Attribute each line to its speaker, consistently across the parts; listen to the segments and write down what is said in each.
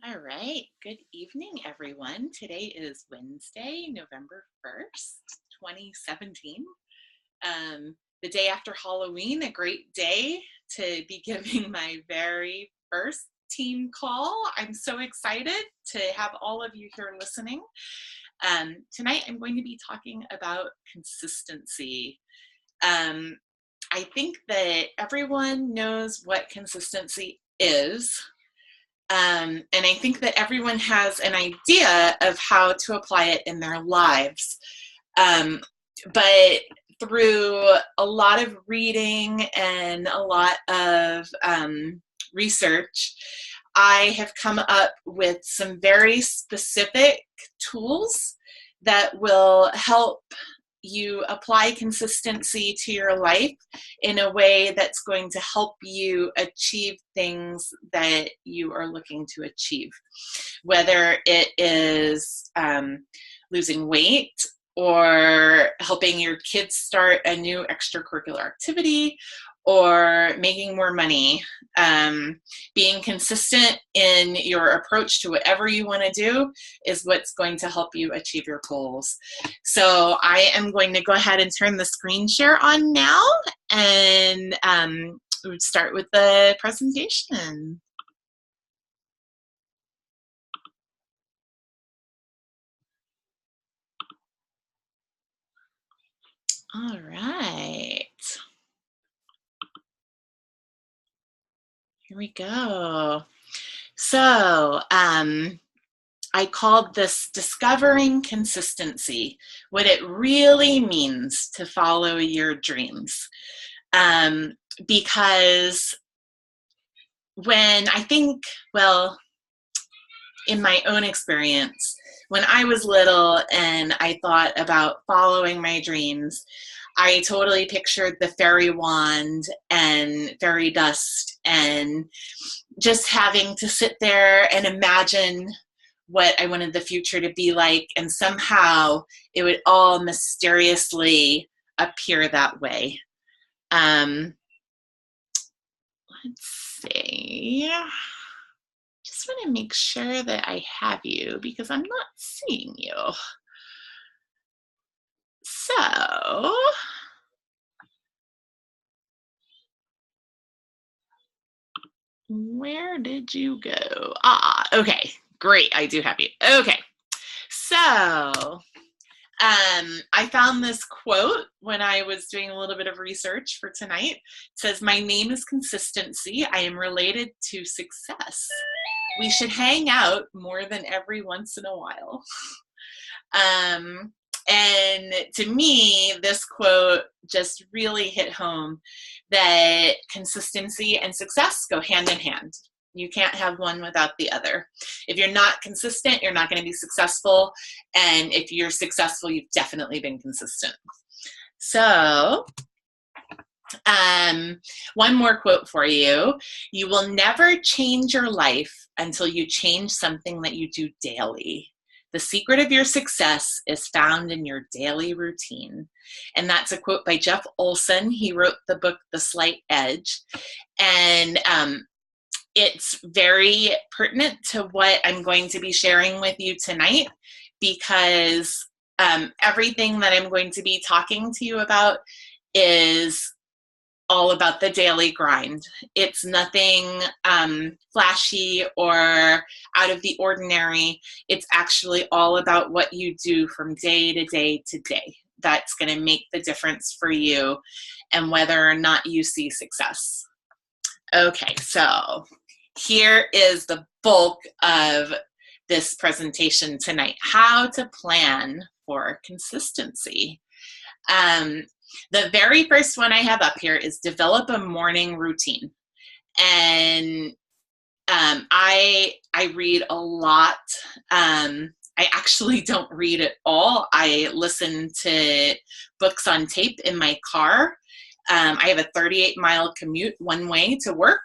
Speaker 1: All right. Good evening, everyone. Today is Wednesday, November 1st, 2017. The day after Halloween, a great day to be giving my very first team call. I'm so excited to have all of you here listening. Tonight, I'm going to be talking about consistency. I think that everyone knows what consistency is. And I think that everyone has an idea of how to apply it in their lives. But through a lot of reading and a lot of research, I have come up with some very specific tools that will help you apply consistency to your life in a way that's going to help you achieve things that you are looking to achieve. Whether it is losing weight or helping your kids start a new extracurricular activity or making more money, being consistent in your approach to whatever you want to do is what's going to help you achieve your goals. So I am going to go ahead and turn the screen share on now and start with the presentation. All right. Here we go. So I called this Discovering Consistency, what it really means to follow your dreams. Because when I think, well, in my own experience, when I was little and I thought about following my dreams, I totally pictured the fairy wand and fairy dust and just having to sit there and imagine what I wanted the future to be like, and somehow it would all mysteriously appear that way. Let's see. Just want to make sure that I have you because I'm not seeing you. So, where did you go? Okay, great. I do have you. Okay, so I found this quote when I was doing a little bit of research for tonight. It says, "My name is consistency. I am related to success. We should hang out more than every once in a while." And to me, this quote just really hit home that consistency and success go hand in hand. You can't have one without the other. If you're not consistent, you're not going to be successful. And if you're successful, you've definitely been consistent. So, one more quote for you. "You will never change your life until you change something that you do daily. The secret of your success is found in your daily routine." And that's a quote by Jeff Olson. He wrote the book, The Slight Edge. And it's very pertinent to what I'm going to be sharing with you tonight, because everything that I'm going to be talking to you about is all about the daily grind. It's nothing flashy or out of the ordinary. It's actually all about what you do from day to day to day. That's going to make the difference for you and whether or not you see success. Okay, so here is the bulk of this presentation tonight: how to plan for consistency. The very first one I have up here is develop a morning routine. And I read a lot. I actually don't read at all. I listen to books on tape in my car. I have a 38-mile commute one way to work.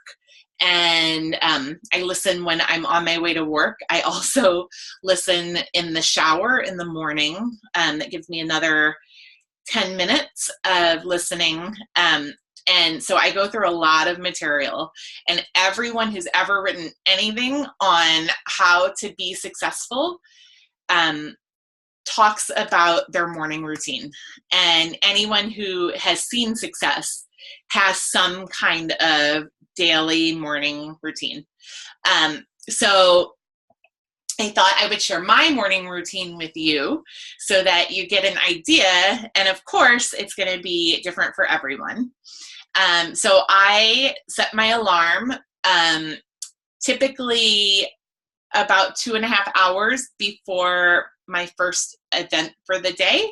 Speaker 1: And I listen when I'm on my way to work. I also listen in the shower in the morning. That gives me another 10 minutes of listening. And so I go through a lot of material, and everyone who's ever written anything on how to be successful talks about their morning routine. And anyone who has seen success has some kind of daily morning routine. So I thought I would share my morning routine with you so that you get an idea. And of course, it's going to be different for everyone. So I set my alarm typically about 2.5 hours before my first event for the day.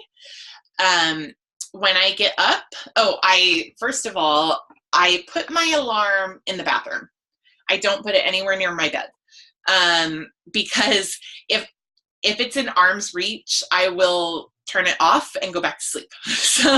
Speaker 1: When I get up, first of all, I put my alarm in the bathroom. I don't put it anywhere near my bed. Because if it's in arm's reach, I will turn it off and go back to sleep. So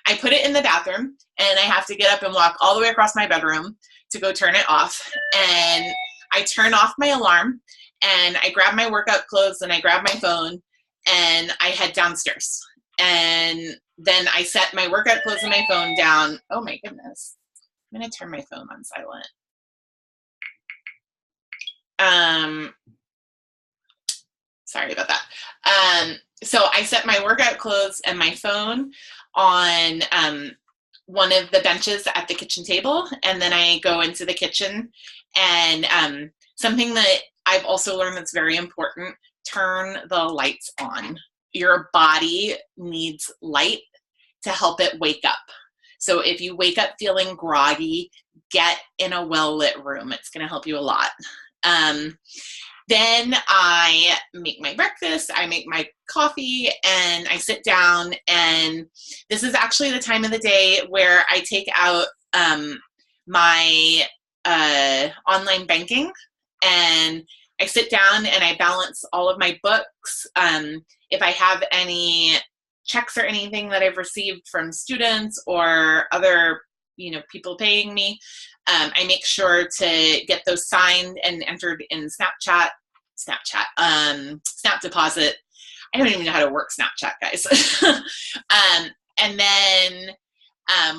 Speaker 1: I put it in the bathroom, and I have to get up and walk all the way across my bedroom to go turn it off. And I turn off my alarm, and I grab my workout clothes, and I grab my phone, and I head downstairs. And then I set my workout clothes and my phone down. Oh my goodness. I'm going to turn my phone on silent. Sorry about that. So I set my workout clothes and my phone on one of the benches at the kitchen table, and then I go into the kitchen. And something that I've also learned that's very important, turn the lights on. Your body needs light to help it wake up. So if you wake up feeling groggy, get in a well-lit room. It's going to help you a lot. Then I make my breakfast, I make my coffee, and I sit down. And this is actually the time of the day where I take out my online banking, and I sit down and I balance all of my books. If I have any checks or anything that I've received from students or other people paying me, I make sure to get those signed and entered in Snap Deposit. I don't even know how to work Snapchat, guys. And then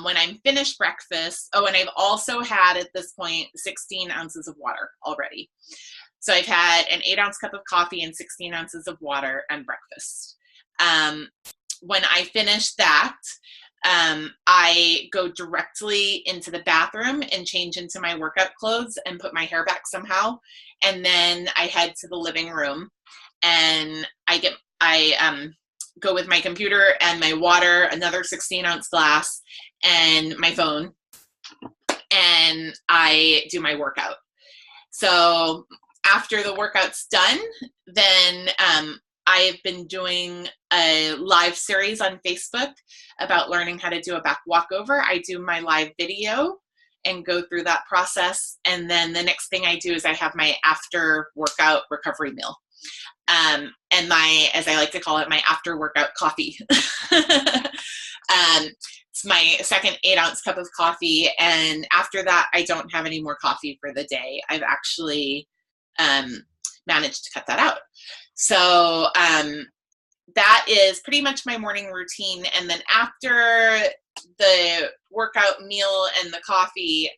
Speaker 1: when I'm finished breakfast, and I've also had at this point 16 ounces of water already. So I've had an 8-ounce cup of coffee and 16 ounces of water and breakfast. When I finish that, I go directly into the bathroom and change into my workout clothes and put my hair back somehow. And then I head to the living room, and I go with my computer and my water, another 16-ounce glass, and my phone, and I do my workout. So after the workout's done, then I've been doing a live series on Facebook about learning how to do a back walkover. I do my live video and go through that process. And then the next thing I do is I have my after workout recovery meal. And as I like to call it, my after workout coffee. It's my second 8-ounce cup of coffee. And after that, I don't have any more coffee for the day. I've actually managed to cut that out. So that is pretty much my morning routine. And then after the workout meal and the coffee,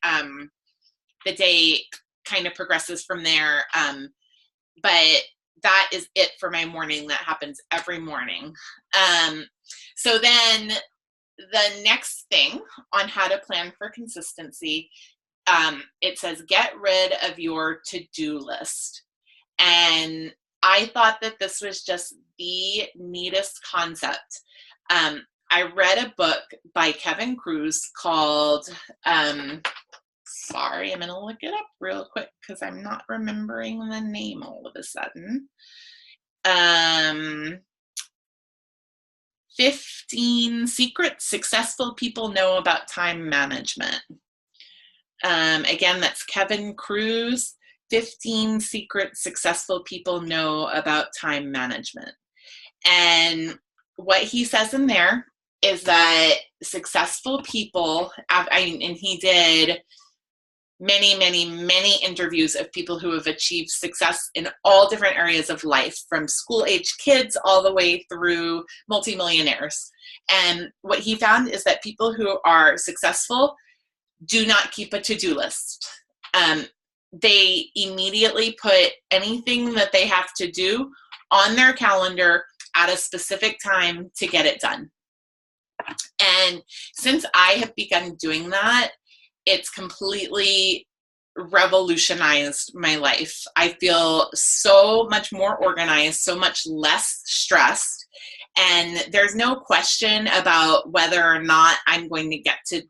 Speaker 1: the day kind of progresses from there. But that is it for my morning. That happens every morning. So then the next thing on how to plan for consistency, it says get rid of your to-do list. And I thought that this was just the neatest concept. I read a book by Kevin Kruse called, sorry, I'm going to look it up real quick because I'm not remembering the name all of a sudden. 15 Secrets Successful People Know About Time Management. Again, that's Kevin Kruse. 15 Secrets Successful People Know About Time Management. And what he says in there is that successful people, and he did many, many, many interviews of people who have achieved success in all different areas of life, from school-age kids all the way through multimillionaires. And what he found is that people who are successful do not keep a to-do list. They immediately put anything that they have to do on their calendar at a specific time to get it done. And since I have begun doing that, it's completely revolutionized my life. I feel so much more organized, so much less stressed, and there's no question about whether or not I'm going to get to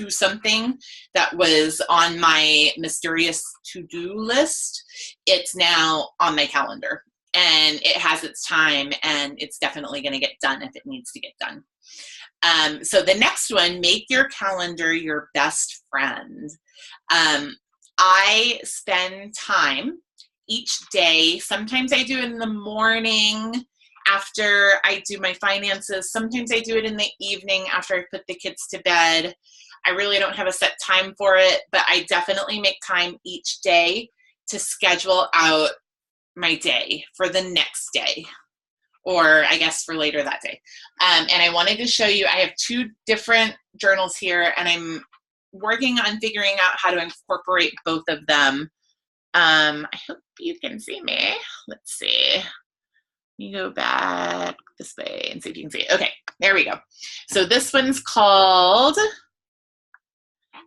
Speaker 1: something that was on my mysterious to-do list. It's now on my calendar, and it has its time, and it's definitely going to get done if it needs to get done. So the next one, make your calendar your best friend. I spend time each day. Sometimes I do it in the morning after I do my finances. Sometimes I do it in the evening after I put the kids to bed. I really don't have a set time for it, but I definitely make time each day to schedule out my day for the next day, or I guess for later that day. And I wanted to show you, I have two different journals here, and I'm working on figuring out how to incorporate both of them. I hope you can see me. Let's see. You go back this way and see if you can see it. Okay, there we go. So this one's called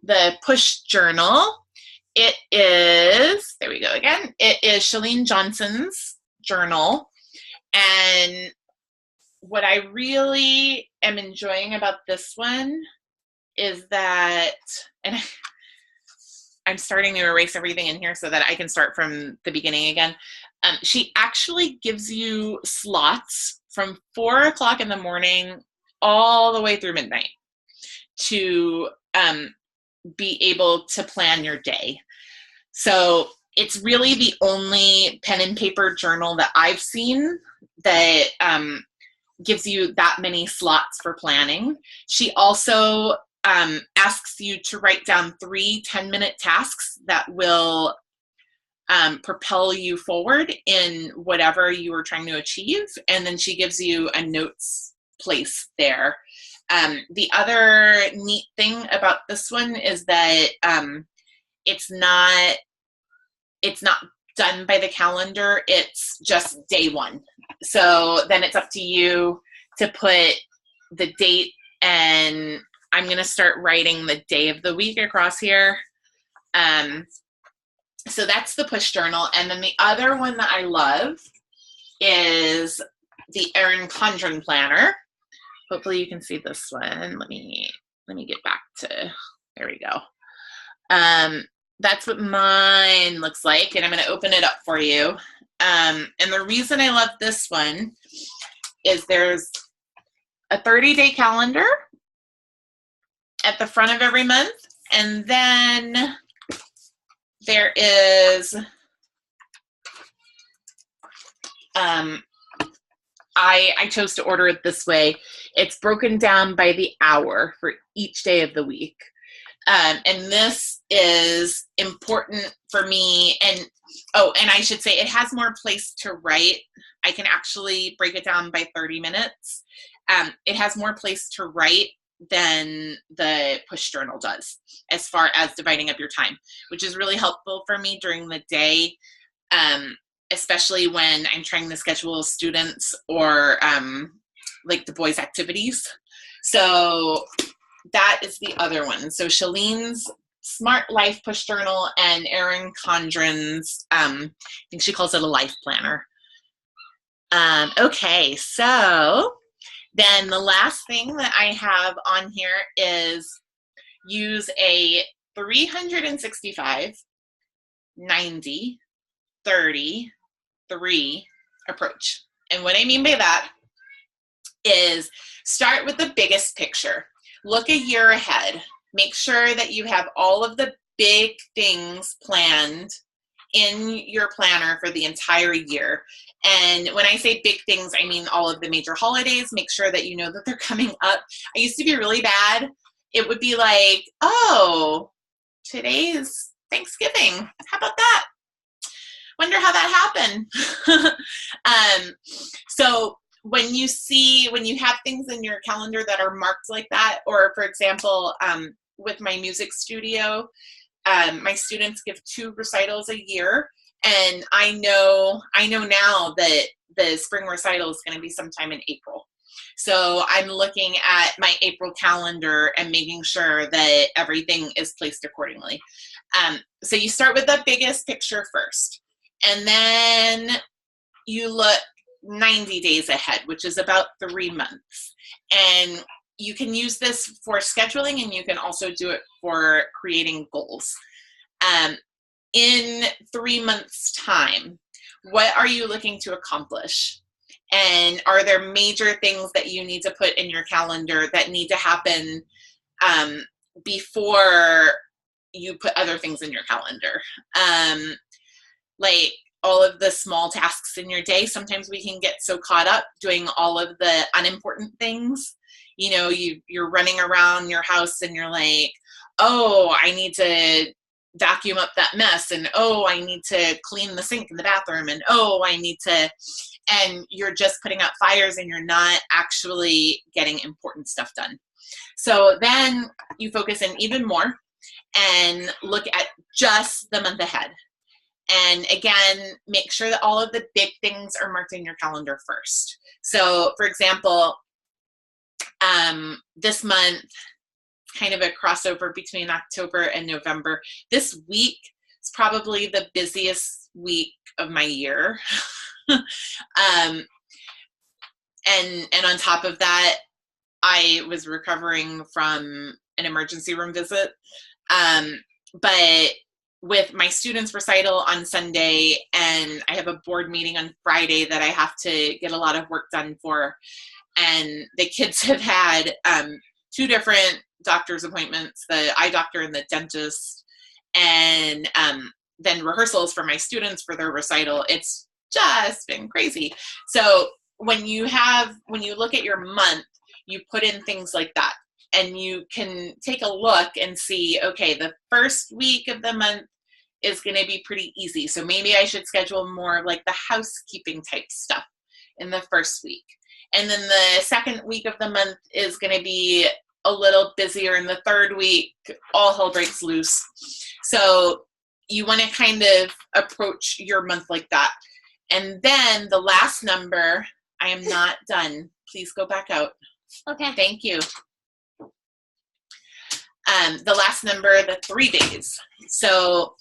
Speaker 1: the Push Journal. It is, there we go again. It is Chalene Johnson's journal. And what I really am enjoying about this one is that, and I'm starting to erase everything in here so that I can start from the beginning again. She actually gives you slots from 4 o'clock in the morning all the way through midnight to be able to plan your day. So it's really the only pen and paper journal that I've seen that gives you that many slots for planning. She also asks you to write down 3 10-minute tasks that will propel you forward in whatever you are trying to achieve. And then she gives you a notes place there. The other neat thing about this one is that it's not done by the calendar. It's just day one. So then it's up to you to put the date, and I'm going to start writing the day of the week across here. So that's the Push Journal. And then the other one that I love is the Erin Condren Planner. Hopefully you can see this one. Let me get back to, there we go. That's what mine looks like, and I'm going to open it up for you. And the reason I love this one is there's a 30-day calendar at the front of every month, and then there is I chose to order it this way. It's broken down by the hour for each day of the week. And this is important for me. And I should say it has more place to write. I can actually break it down by 30 minutes. It has more place to write than the Push Journal does as far as dividing up your time, which is really helpful for me during the day, especially when I'm trying to schedule students or like the boys' activities. So that is the other one. So Chalene's Smart Life Push Journal and Erin Condren's, I think she calls it a life planner. Okay, so then the last thing that I have on here is use a 365, 90, 30, 3 approach. And what I mean by that is start with the biggest picture. Look a year ahead. Make sure that you have all of the big things planned in your planner for the entire year. And when I say big things, I mean all of the major holidays. Make sure that you know that they're coming up. I used to be really bad. It would be like, oh, today is Thanksgiving. How about that? Wonder how that happened. So when you have things in your calendar that are marked like that, or for example, with my music studio, my students give 2 recitals a year, and I know now that the spring recital is going to be sometime in April. So I'm looking at my April calendar and making sure that everything is placed accordingly. So you start with the biggest picture first, and then you look 90 days ahead, which is about 3 months. And you can use this for scheduling, and you can also do it for creating goals. In 3 months' time, what are you looking to accomplish? And are there major things that you need to put in your calendar that need to happen before you put other things in your calendar? Like all of the small tasks in your day, sometimes we can get so caught up doing all of the unimportant things. You know, you're running around your house and you're like, oh, I need to vacuum up that mess, and oh, I need to clean the sink in the bathroom, and oh, I need to, and you're just putting out fires and you're not actually getting important stuff done. So then you focus in even more and look at just the month ahead. And again, make sure that all of the big things are marked in your calendar first. So for example, this month, kind of a crossover between October and November. This week is probably the busiest week of my year. And on top of that, I was recovering from an emergency room visit. But with my students' recital on Sunday, and I have a board meeting on Friday that I have to get a lot of work done for. And the kids have had 2 different doctor's appointments, the eye doctor and the dentist, and then rehearsals for my students for their recital. It's just been crazy. So when you look at your month, you put in things like that, and you can take a look and see, okay, the first week of the month is going to be pretty easy. So maybe I should schedule more of like the housekeeping type stuff in the first week. And then the second week of the month is going to be a little busier. In the third week, all hell breaks loose. So you want to kind of approach your month like that. And then the last number, I am not done. Please go back out.
Speaker 2: Okay.
Speaker 1: Thank you. The last number, the 3 days. So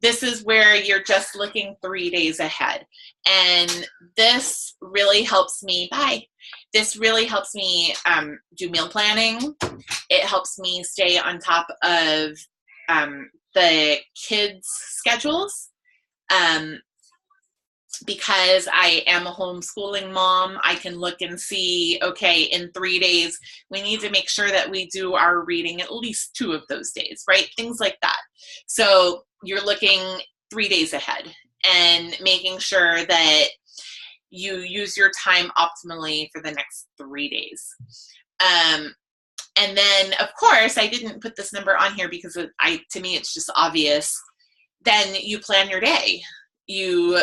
Speaker 1: this is where you're just looking 3 days ahead. And this really helps me, This really helps me do meal planning. It helps me stay on top of the kids' schedules. Because I am a homeschooling mom, I can look and see, okay, in 3 days, we need to make sure that we do our reading at least 2 of those days, right? Things like that. So you're looking 3 days ahead and making sure that you use your time optimally for the next 3 days. And then, of course, I didn't put this number on here because to me, it's just obvious. Then you plan your day. You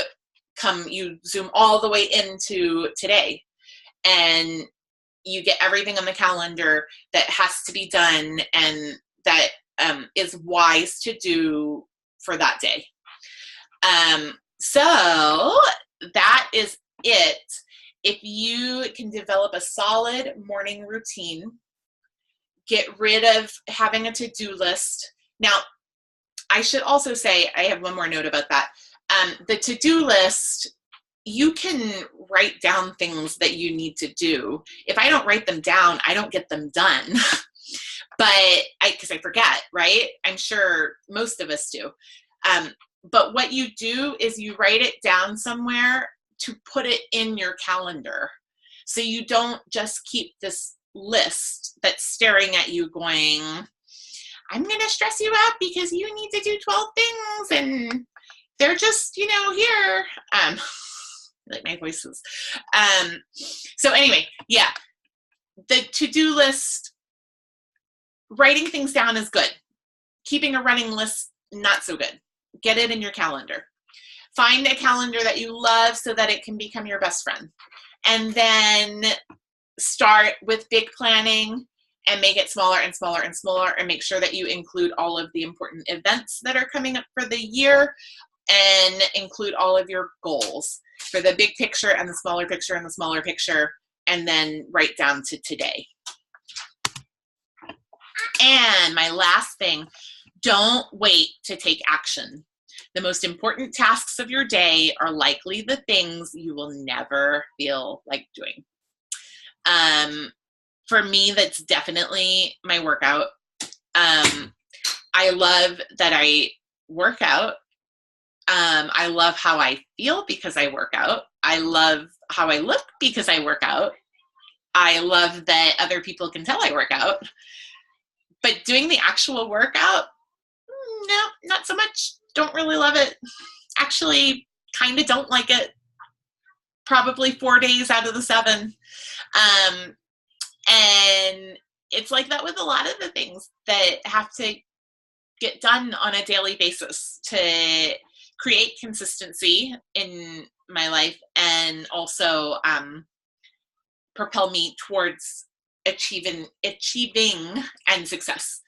Speaker 1: zoom all the way into today, and you get everything on the calendar that has to be done and that is wise to do for that day. So that is it. If you can develop a solid morning routine, get rid of having a to-do list. Now, I should also say, I have one more note about that. The to-do list, you can write down things that you need to do. If I don't write them down, I don't get them done. Because I forget, right? I'm sure most of us do. But what you do is you write it down somewhere to put it in your calendar. So you don't just keep this list that's staring at you going, I'm going to stress you out because you need to do 12 things and they're just, here. Like my voices. So anyway, yeah, the to-do list, writing things down is good. keeping a running list, not so good. Get it in your calendar. Find a calendar that you love so that it can become your best friend. And then start with big planning and make it smaller and smaller and smaller, and make sure that you include all of the important events that are coming up for the year, and include all of your goals for the big picture and the smaller picture and the smaller picture, and then write down to today. And my last thing, don't wait to take action. The most important tasks of your day are likely the things you will never feel like doing. For me, that's definitely my workout. I love that I work out. I love how I feel because I work out. I love how I look because I work out. I love that other people can tell I work out. But doing the actual workout, no, not so much. Don't really love it. Actually, kind of don't like it. Probably 4 days out of the 7. And it's like that with a lot of the things that have to get done on a daily basis to create consistency in my life, and also propel me towards achieving and success.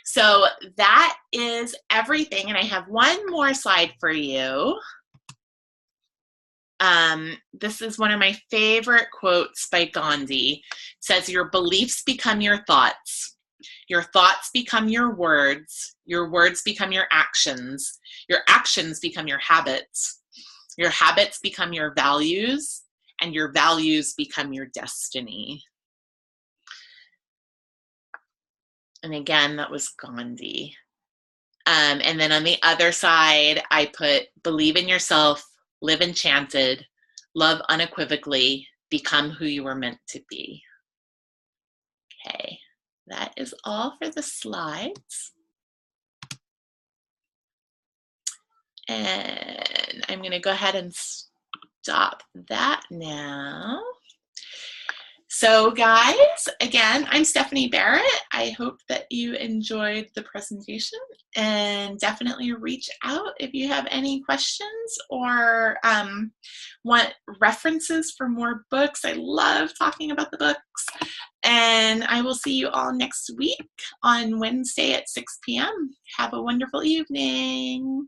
Speaker 1: So that is everything. And I have one more slide for you. This is one of my favorite quotes by Gandhi. It says, "Your beliefs become your thoughts become your words become your actions become your habits become your values, and your values become your destiny." And again, that was Gandhi. And then on the other side, I put, "Believe in yourself, live enchanted, love unequivocally, become who you were meant to be." Okay, that is all for the slides. And I'm going to go ahead and stop that now. So guys, again, I'm Stephanie Barrett. I hope that you enjoyed the presentation, and definitely reach out if you have any questions or want references for more books. I love talking about the books. And I will see you all next week on Wednesday at 6 p.m. Have a wonderful evening.